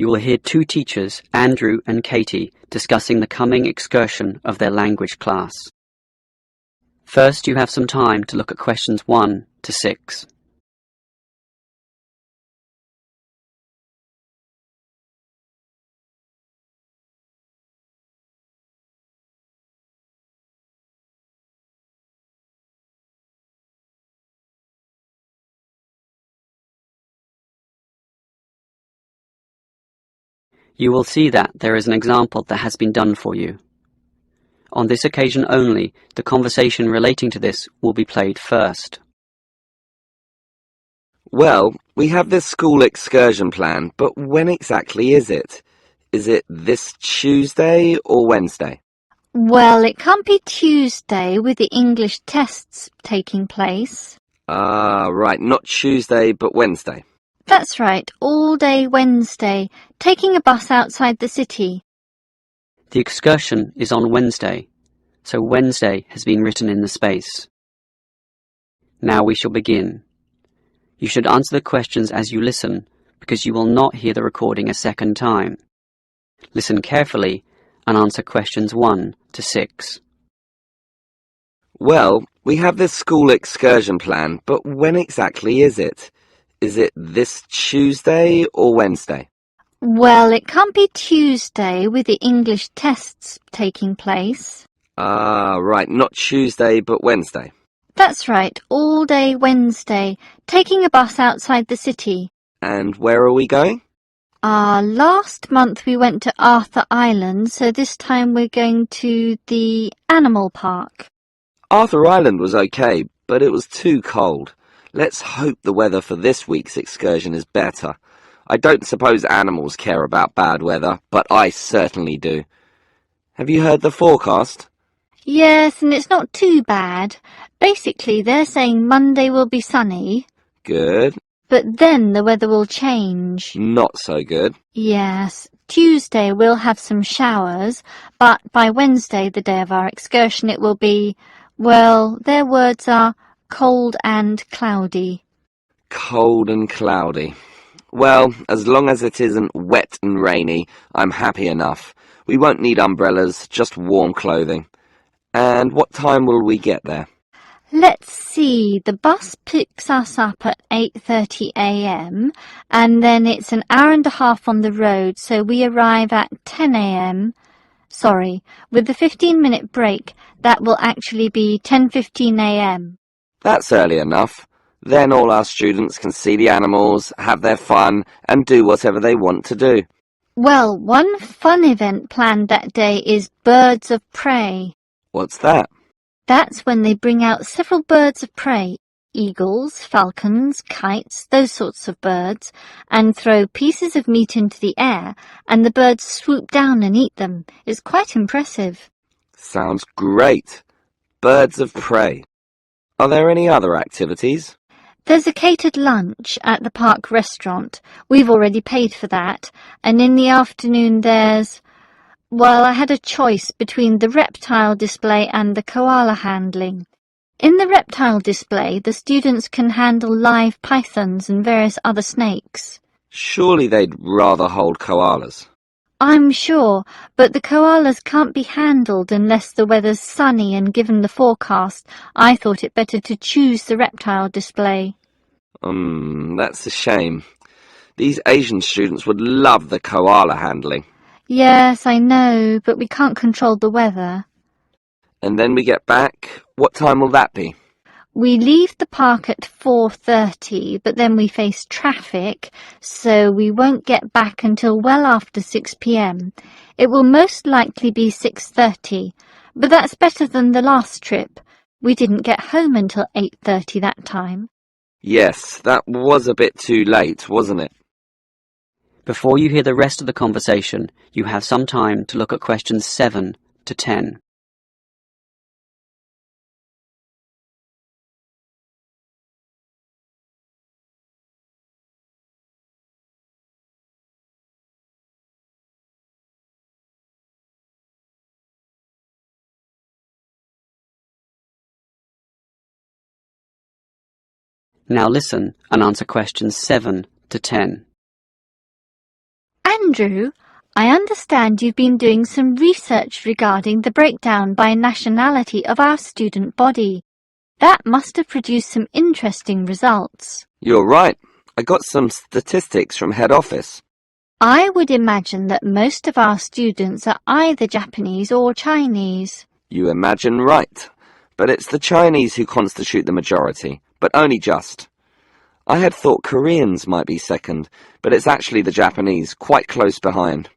You will hear two teachers, Andrew and Katie, discussing the coming excursion of their language class. First, you have some time to look at questions 1 to 6. You will see that there is an example that has been done for you. On this occasion only, the conversation relating to this will be played first. Well, we have this school excursion planned, but when exactly is it? Is it this Tuesday or Wednesday? Well, it can't be Tuesday with the English tests taking place. Ah, right, not Tuesday, but Wednesday. That's right, all day Wednesday, taking a bus outside the city. The excursion is on Wednesday, so Wednesday has been written in the space. Now we shall begin. You should answer the questions as you listen, because you will not hear the recording a second time. Listen carefully and answer questions 1 to 6. Well, we have this school excursion planned, but when exactly is it? Is it this Tuesday or Wednesday? Well, it can't be Tuesday with the English tests taking place. Ah, right, not Tuesday, but Wednesday. That's right, all day Wednesday, taking a bus outside the city. And where are we going? Last month we went to Arthur Island, so this time we're going to the animal park. Arthur Island was okay, but it was too cold. Let's hope the weather for this week's excursion is better. I don't suppose animals care about bad weather, but I certainly do. Have you heard the forecast? Yes, and it's not too bad. Basically, they're saying Monday will be sunny. Good. But then the weather will change. Not so good. Yes, Tuesday we'll have some showers, but by Wednesday, the day of our excursion, it will be, well, their words are cold and cloudy. Cold and cloudy. Well, as long as it isn't wet and rainy, I'm happy enough. We won't need umbrellas, just warm clothing. And what time will we get there? Let's see, the bus picks us up at 8:30 a.m. and then it's an hour and a half on the road, so we arrive at 10 a.m. Sorry, with the 15-minute break, that will actually be 10:15 a.m. That's early enough. Then all our students can see the animals, have their fun, and do whatever they want to do. Well, one fun event planned that day is Birds of Prey. What's that? That's when they bring out several birds of prey, eagles, falcons, kites, those sorts of birds, and throw pieces of meat into the air, and the birds swoop down and eat them. It's quite impressive. Sounds great. Birds of prey. Are there any other activities? There's a catered lunch at the park restaurant. We've already paid for that. And in the afternoon there's... Well, I had a choice between the reptile display and the koala handling. In the reptile display, the students can handle live pythons and various other snakes. Surely they'd rather hold koalas. I'm sure, but the koalas can't be handled unless the weather's sunny, and given the forecast, I thought it better to choose the reptile display. That's a shame. These Asian students would love the koala handling. Yes, I know, but we can't control the weather. And then we get back. What time will that be? We leave the park at 4:30, but then we face traffic, so we won't get back until well after 6 p.m. It will most likely be 6:30, but that's better than the last trip. We didn't get home until 8:30 that time. Yes, that was a bit too late, wasn't it? Before you hear the rest of the conversation, you have some time to look at questions 7 to 10. Now listen and answer questions 7 to 10. Andrew, I understand you've been doing some research regarding the breakdown by nationality of our student body. That must have produced some interesting results. You're right. I got some statistics from head office. I would imagine that most of our students are either Japanese or Chinese. You imagine right. But it's the Chinese who constitute the majority, but only just. I had thought Koreans might be second, but it's actually the Japanese, quite close behind.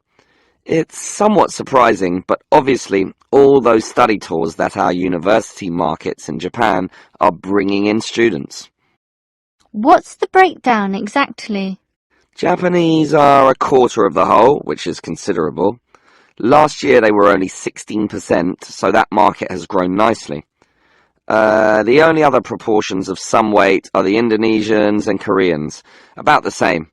It's somewhat surprising, but obviously all those study tours that our university markets in Japan are bringing in students. What's the breakdown exactly? Japanese are a quarter of the whole, which is considerable. Last year they were only 16%, so that market has grown nicely. The only other proportions of some weight are the Indonesians and Koreans, about the same.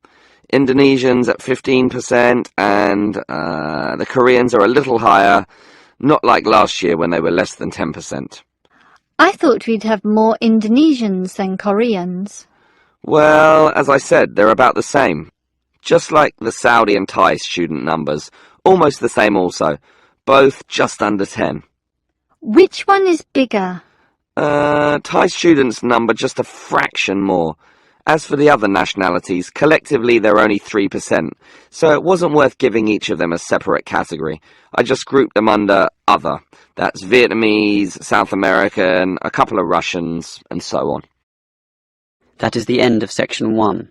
Indonesians at 15% and the Koreans are a little higher, not like last year when they were less than 10%. I thought we'd have more Indonesians than Koreans. Well, as I said, they're about the same. Just like the Saudi and Thai student numbers, almost the same also, both just under 10. Which one is bigger? Thai students number just a fraction more. As for the other nationalities, collectively they're only 3%, so it wasn't worth giving each of them a separate category. I just grouped them under other. That's Vietnamese, South American, a couple of Russians, and so on. That is the end of section 1.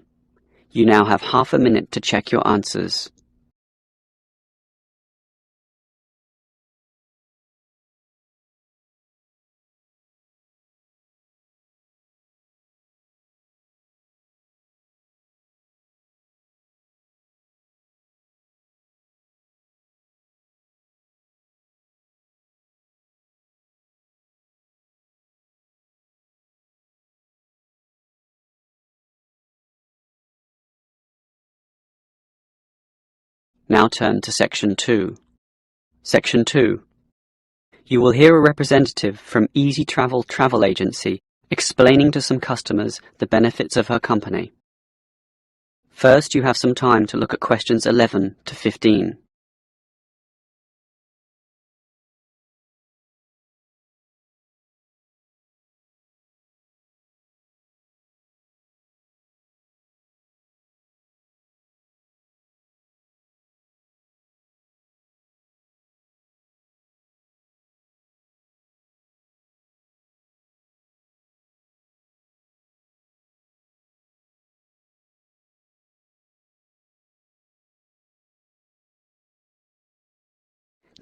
You now have half a minute to check your answers. Now turn to section 2. Section 2. You will hear a representative from Easy Travel Travel Agency explaining to some customers the benefits of her company. First, you have some time to look at questions 11 to 15.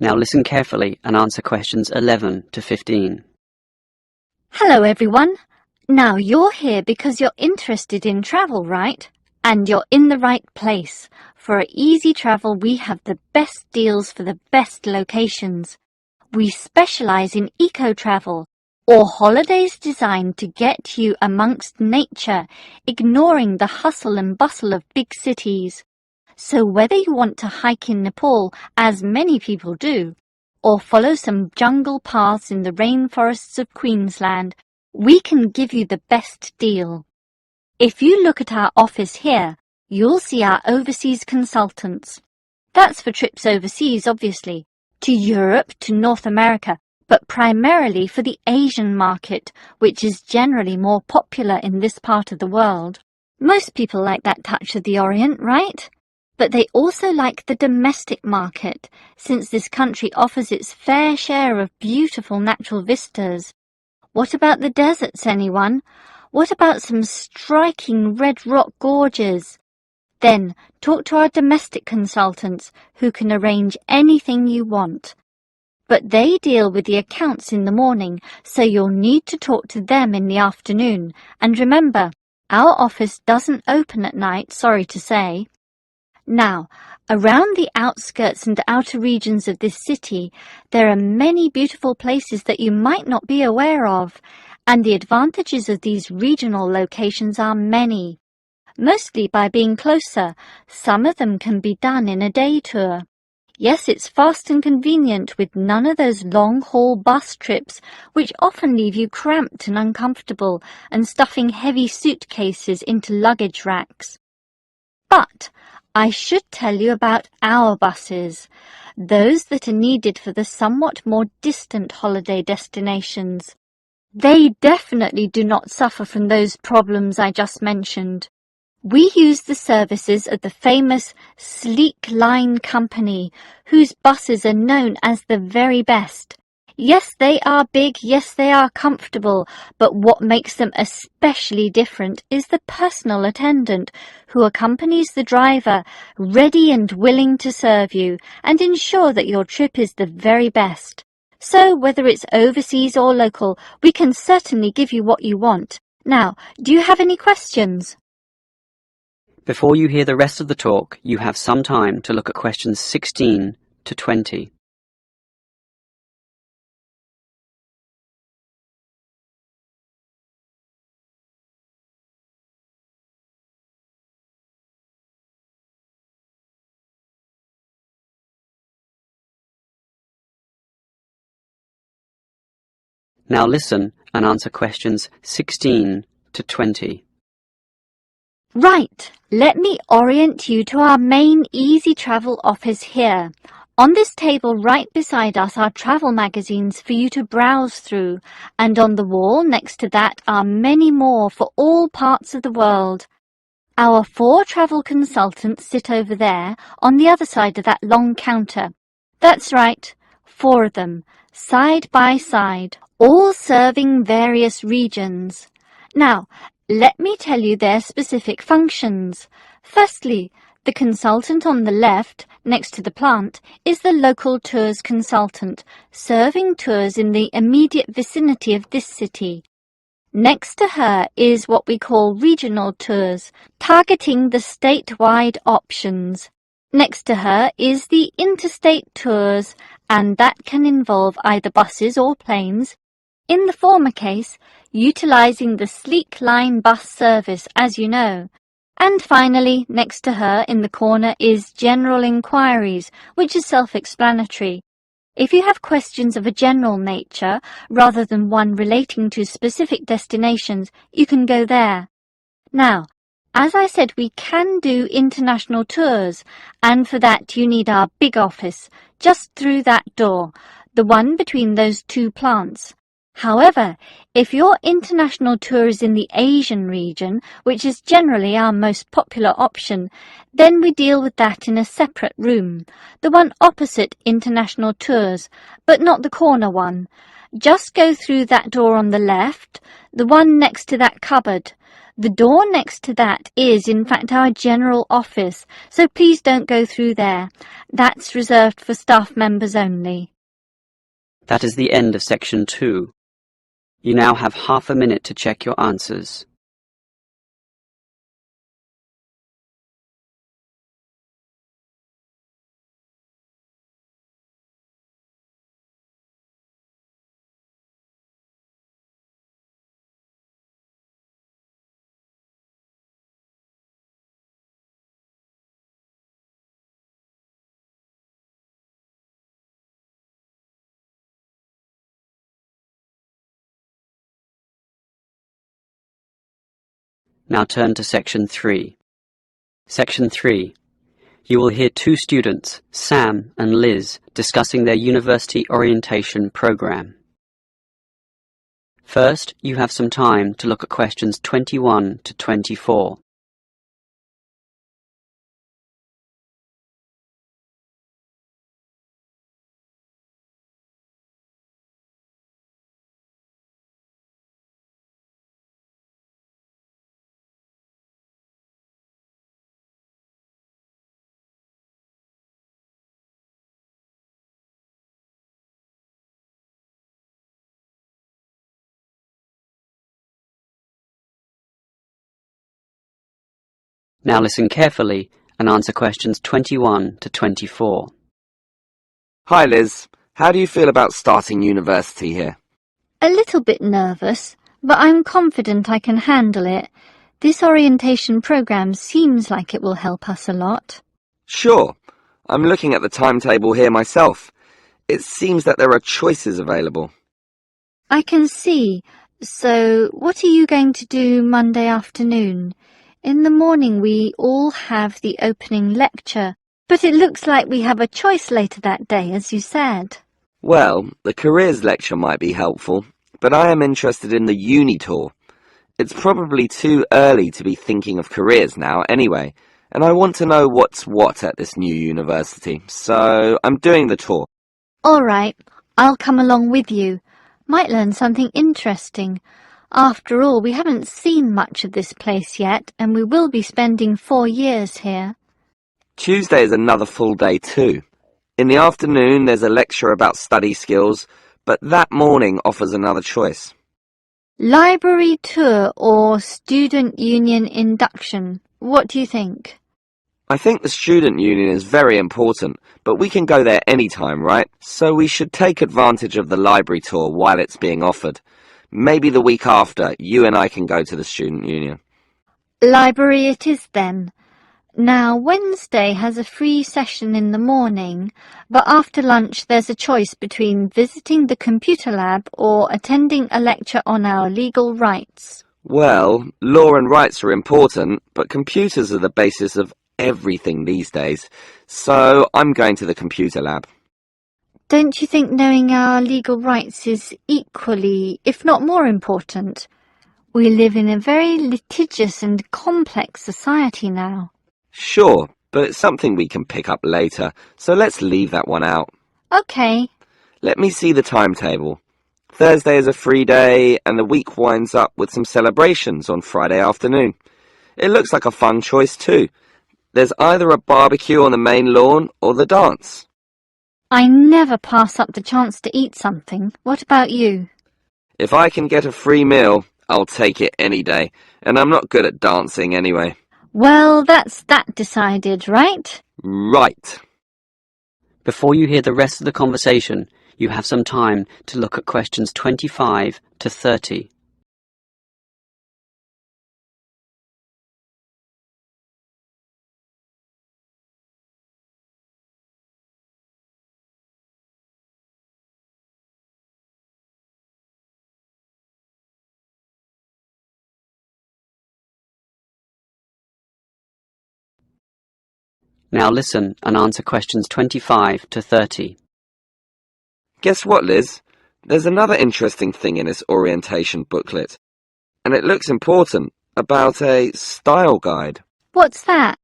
Now listen carefully and answer questions 11 to 15. Hello everyone. Now you're here because you're interested in travel, right? And you're in the right place. For Easy Travel we have the best deals for the best locations. We specialize in eco-travel, or holidays designed to get you amongst nature, ignoring the hustle and bustle of big cities. So whether you want to hike in Nepal, as many people do, or follow some jungle paths in the rainforests of Queensland, we can give you the best deal. If you look at our office here, you'll see our overseas consultants. That's for trips overseas, obviously, to Europe, to North America, but primarily for the Asian market, which is generally more popular in this part of the world. Most people like that touch of the Orient, right? But they also like the domestic market, since this country offers its fair share of beautiful natural vistas. What about the deserts, anyone? What about some striking red rock gorges? Then talk to our domestic consultants, who can arrange anything you want. But they deal with the accounts in the morning, so you'll need to talk to them in the afternoon. And remember, our office doesn't open at night, sorry to say. Now, around the outskirts and outer regions of this city, there are many beautiful places that you might not be aware of, and the advantages of these regional locations are many. Mostly by being closer, some of them can be done in a day tour. Yes, it's fast and convenient with none of those long-haul bus trips which often leave you cramped and uncomfortable and stuffing heavy suitcases into luggage racks. But I should tell you about our buses, those that are needed for the somewhat more distant holiday destinations. They definitely do not suffer from those problems I just mentioned. We use the services of the famous Sleek Line Company, whose buses are known as the very best. Yes, they are big, yes, they are comfortable, but what makes them especially different is the personal attendant who accompanies the driver, ready and willing to serve you and ensure that your trip is the very best. So, whether it's overseas or local, we can certainly give you what you want. Now, do you have any questions? Before you hear the rest of the talk, you have some time to look at questions 16 to 20. Now listen and answer questions 16 to 20. Right, let me orient you to our main Easy Travel office here. On this table right beside us are travel magazines for you to browse through, and on the wall next to that are many more for all parts of the world. Our 4 travel consultants sit over there on the other side of that long counter. That's right, 4 of them, side by side, all serving various regions. Now, let me tell you their specific functions. Firstly, the consultant on the left, next to the plant, is the local tours consultant, serving tours in the immediate vicinity of this city. Next to her is what we call regional tours, targeting the statewide options. Next to her is the interstate tours, and that can involve either buses or planes. In the former case, utilising the Sleek Line bus service, as you know. And finally, next to her in the corner is general inquiries, which is self-explanatory. If you have questions of a general nature, rather than one relating to specific destinations, you can go there. Now, as I said, we can do international tours, and for that you need our big office, just through that door, the one between those 2 plants. However, if your international tour is in the Asian region, which is generally our most popular option, then we deal with that in a separate room, the one opposite international tours, but not the corner one. Just go through that door on the left, the one next to that cupboard. The door next to that is, in fact, our general office, so please don't go through there. That's reserved for staff members only. That is the end of section 2. You now have half a minute to check your answers. Now turn to section 3. Section 3. You will hear 2 students, Sam and Liz, discussing their university orientation program. First, you have some time to look at questions 21 to 24. Now listen carefully and answer questions 21 to 24. Hi Liz, how do you feel about starting university here? A little bit nervous, but I'm confident I can handle it. This orientation program seems like it will help us a lot. Sure, I'm looking at the timetable here myself. It seems that there are choices available. I can see. So, what are you going to do Monday afternoon? In the morning we all have the opening lecture, but it looks like we have a choice later that day, as you said. Well, the careers lecture might be helpful, but I am interested in the uni tour. It's probably too early to be thinking of careers now anyway, and I want to know what's what at this new university, so I'm doing the tour. All right, I'll come along with you. Might learn something interesting. After all, we haven't seen much of this place yet, and we will be spending 4 years here. Tuesday is another full day too. In the afternoon there's a lecture about study skills, but that morning offers another choice. Library tour or student union induction? What do you think? I think the student union is very important, but we can go there anytime, right? So we should take advantage of the library tour while it's being offered. Maybe the week after, you and I can go to the student union. Library it is then. Now, Wednesday has a free session in the morning, but after lunch there's a choice between visiting the computer lab or attending a lecture on our legal rights. Well, law and rights are important, but computers are the basis of everything these days, so I'm going to the computer lab. Don't you think knowing our legal rights is equally, if not more important? We live in a very litigious and complex society now. Sure, but it's something we can pick up later, so let's leave that one out. Okay. Let me see the timetable. Thursday is a free day, and the week winds up with some celebrations on Friday afternoon. It looks like a fun choice too. There's either a barbecue on the main lawn or the dance. I never pass up the chance to eat something. What about you? If I can get a free meal, I'll take it any day, and I'm not good at dancing anyway. Well, that's that decided, right? Right. Before you hear the rest of the conversation, you have some time to look at questions 25 to 30. Now listen and answer questions 25 to 30. Guess what, Liz? There's another interesting thing in this orientation booklet, and it looks important, about a style guide. What's that?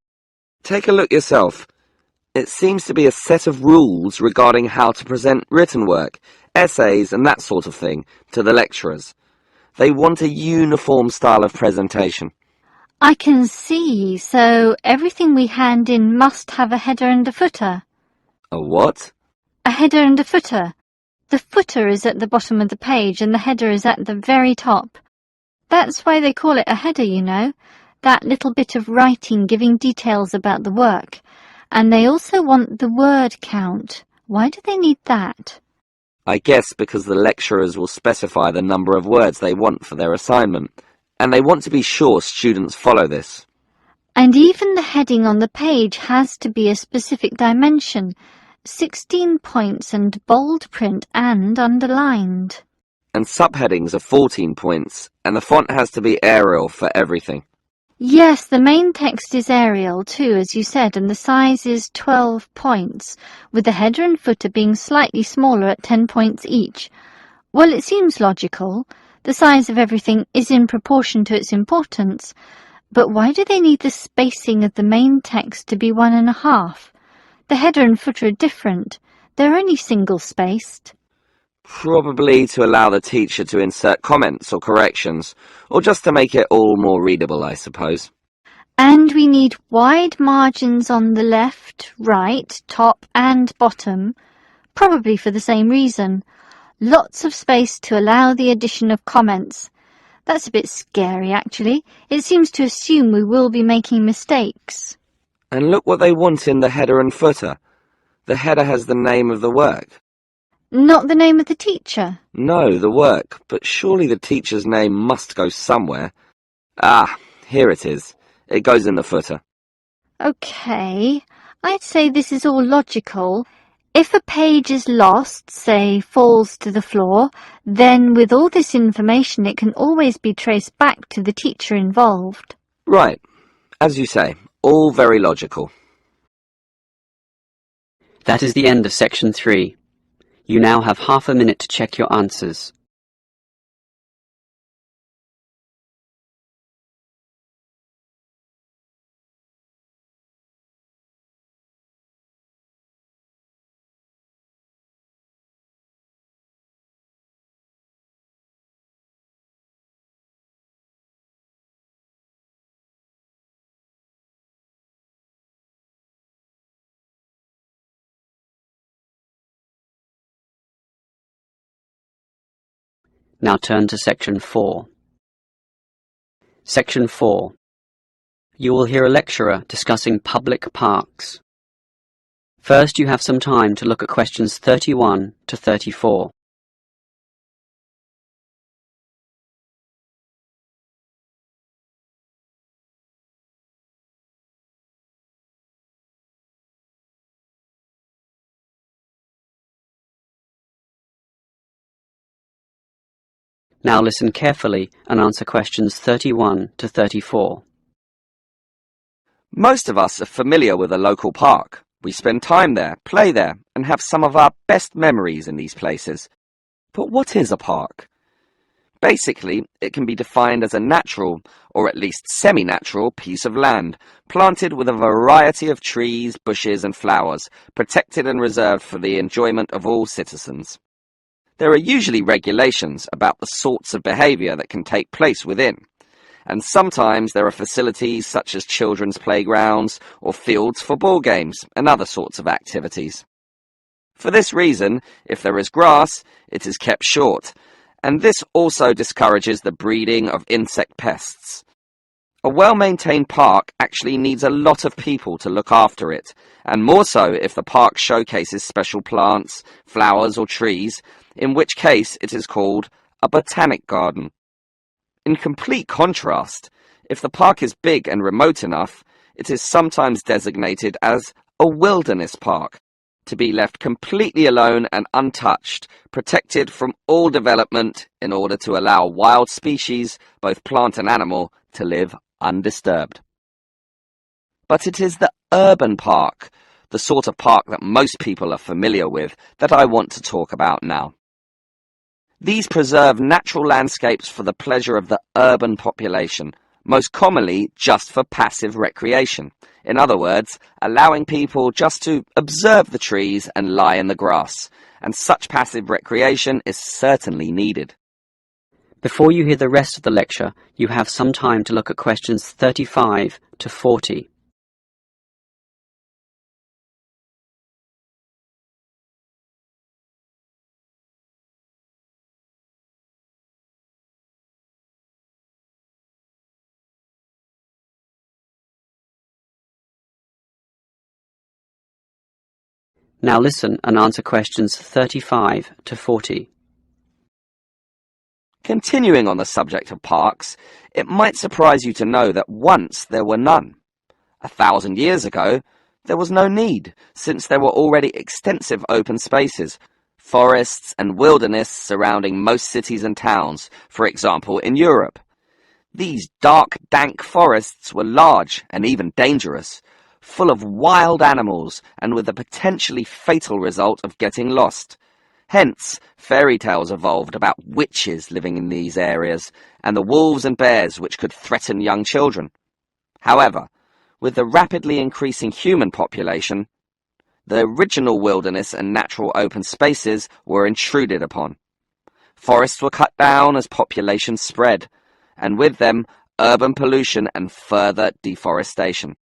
Take a look yourself. It seems to be a set of rules regarding how to present written work, essays and that sort of thing to the lecturers. They want a uniform style of presentation. I can see, so everything we hand in must have a header and a footer. A what? A header and a footer. The footer is at the bottom of the page and the header is at the very top. That's why they call it a header, you know, that little bit of writing giving details about the work. And they also want the word count. Why do they need that? I guess because the lecturers will specify the number of words they want for their assignment, and they want to be sure students follow this. And even the heading on the page has to be a specific dimension, 16 points and bold print and underlined. And subheadings are 14 points, and the font has to be Arial for everything. Yes, the main text is Arial too, as you said, and the size is 12 points, with the header and footer being slightly smaller at 10 points each. Well, it seems logical. The size of everything is in proportion to its importance. But why do they need the spacing of the main text to be 1.5? The header and footer are different. They're only single-spaced. Probably to allow the teacher to insert comments or corrections, or just to make it all more readable, I suppose. And we need wide margins on the left, right, top and bottom, probably for the same reason. Lots of space to allow the addition of comments. That's a bit scary, actually. It seems to assume we will be making mistakes. And look what they want in the header and footer. The header has the name of the work. Not the name of the teacher. No, the work, but surely the teacher's name must go somewhere. Ah, here it is. It goes in the footer. Okay, I'd say this is all logical. If a page is lost, say falls to the floor, then with all this information it can always be traced back to the teacher involved. Right, As you say, all very logical. That is the end of section 3. You now have half a minute to check your answers. Now turn to section 4. Section 4. You will hear a lecturer discussing public parks. First, you have some time to look at questions 31 to 34. Now listen carefully and answer questions 31 to 34. Most of us are familiar with a local park. We spend time there, play there, and have some of our best memories in these places. But what is a park? Basically, it can be defined as a natural, or at least semi-natural, piece of land, planted with a variety of trees, bushes and flowers, protected and reserved for the enjoyment of all citizens. There are usually regulations about the sorts of behaviour that can take place within, and sometimes there are facilities such as children's playgrounds or fields for ball games and other sorts of activities. For this reason, if there is grass, it is kept short, and this also discourages the breeding of insect pests. A well-maintained park actually needs a lot of people to look after it, and more so if the park showcases special plants, flowers or trees, in which case it is called a botanic garden. In complete contrast, if the park is big and remote enough, it is sometimes designated as a wilderness park, to be left completely alone and untouched, protected from all development in order to allow wild species, both plant and animal, to live undisturbed. But it is the urban park, the sort of park that most people are familiar with, that I want to talk about now. These preserve natural landscapes for the pleasure of the urban population, most commonly just for passive recreation. In other words, allowing people just to observe the trees and lie in the grass, and such passive recreation is certainly needed. Before you hear the rest of the lecture, you have some time to look at questions 35 to 40. Now listen and answer questions 35 to 40. Continuing on the subject of parks, it might surprise you to know that once there were none. 1,000 years ago, there was no need, since there were already extensive open spaces, forests and wilderness surrounding most cities and towns, for example in Europe. These dark, dank forests were large and even dangerous, full of wild animals and with the potentially fatal result of getting lost. Hence, fairy tales evolved about witches living in these areas and the wolves and bears which could threaten young children. However, with the rapidly increasing human population, the original wilderness and natural open spaces were intruded upon. Forests were cut down as population spread, and with them urban pollution and further deforestation.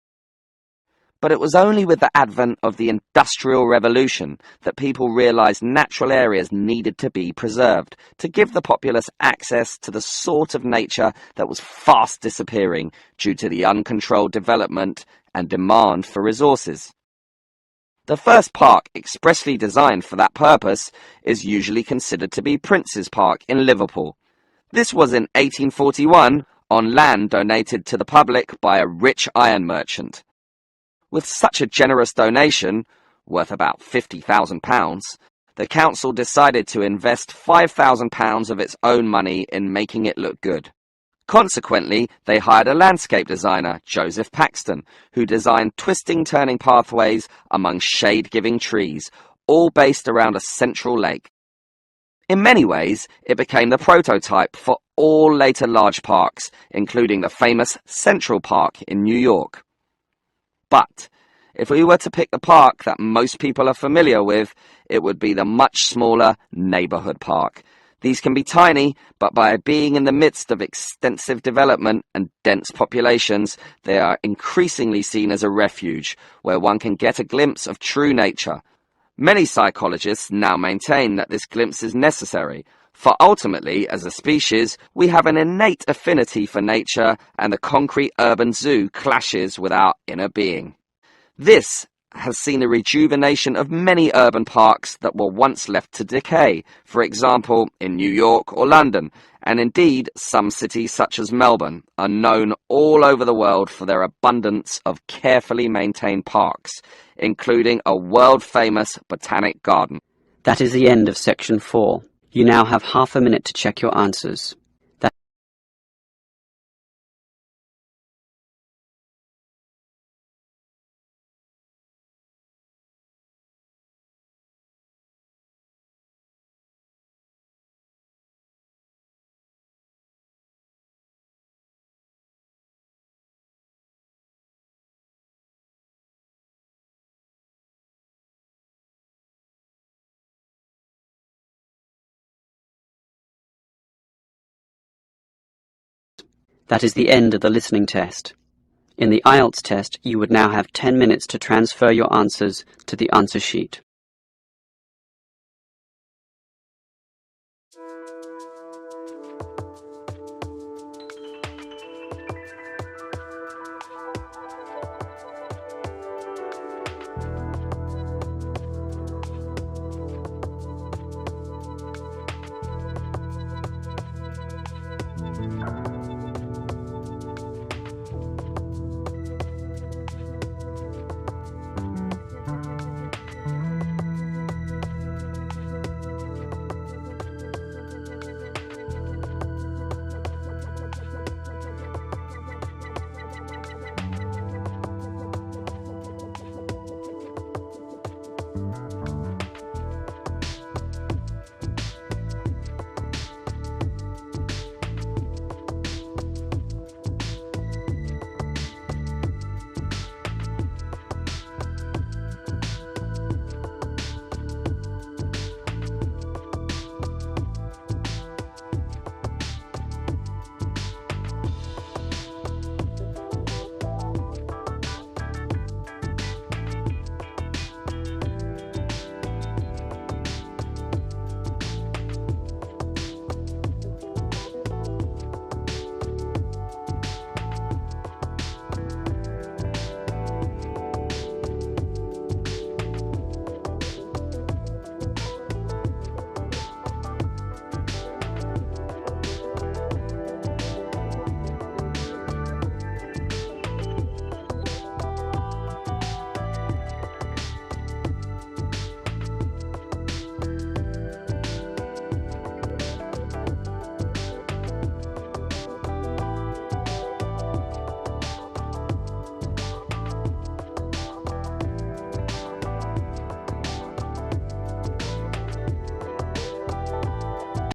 But it was only with the advent of the Industrial Revolution that people realized natural areas needed to be preserved to give the populace access to the sort of nature that was fast disappearing due to the uncontrolled development and demand for resources. The first park expressly designed for that purpose is usually considered to be Prince's Park in Liverpool. This was in 1841 on land donated to the public by a rich iron merchant. With such a generous donation, worth about £50,000, the council decided to invest £5,000 of its own money in making it look good. Consequently, they hired a landscape designer, Joseph Paxton, who designed twisting, turning pathways among shade-giving trees, all based around a central lake. In many ways, it became the prototype for all later large parks, including the famous Central Park in New York. But if we were to pick the park that most people are familiar with, it would be the much smaller neighborhood park. These can be tiny, but by being in the midst of extensive development and dense populations, they are increasingly seen as a refuge, where one can get a glimpse of true nature. Many psychologists now maintain that this glimpse is necessary, for ultimately, as a species, we have an innate affinity for nature, and the concrete urban zoo clashes with our inner being. This has seen a rejuvenation of many urban parks that were once left to decay, for example, in New York or London, and indeed some cities such as Melbourne are known all over the world for their abundance of carefully maintained parks, including a world-famous botanic garden. That is the end of section 4. You now have half a minute to check your answers. That is the end of the listening test. In the IELTS test, you would now have 10 minutes to transfer your answers to the answer sheet.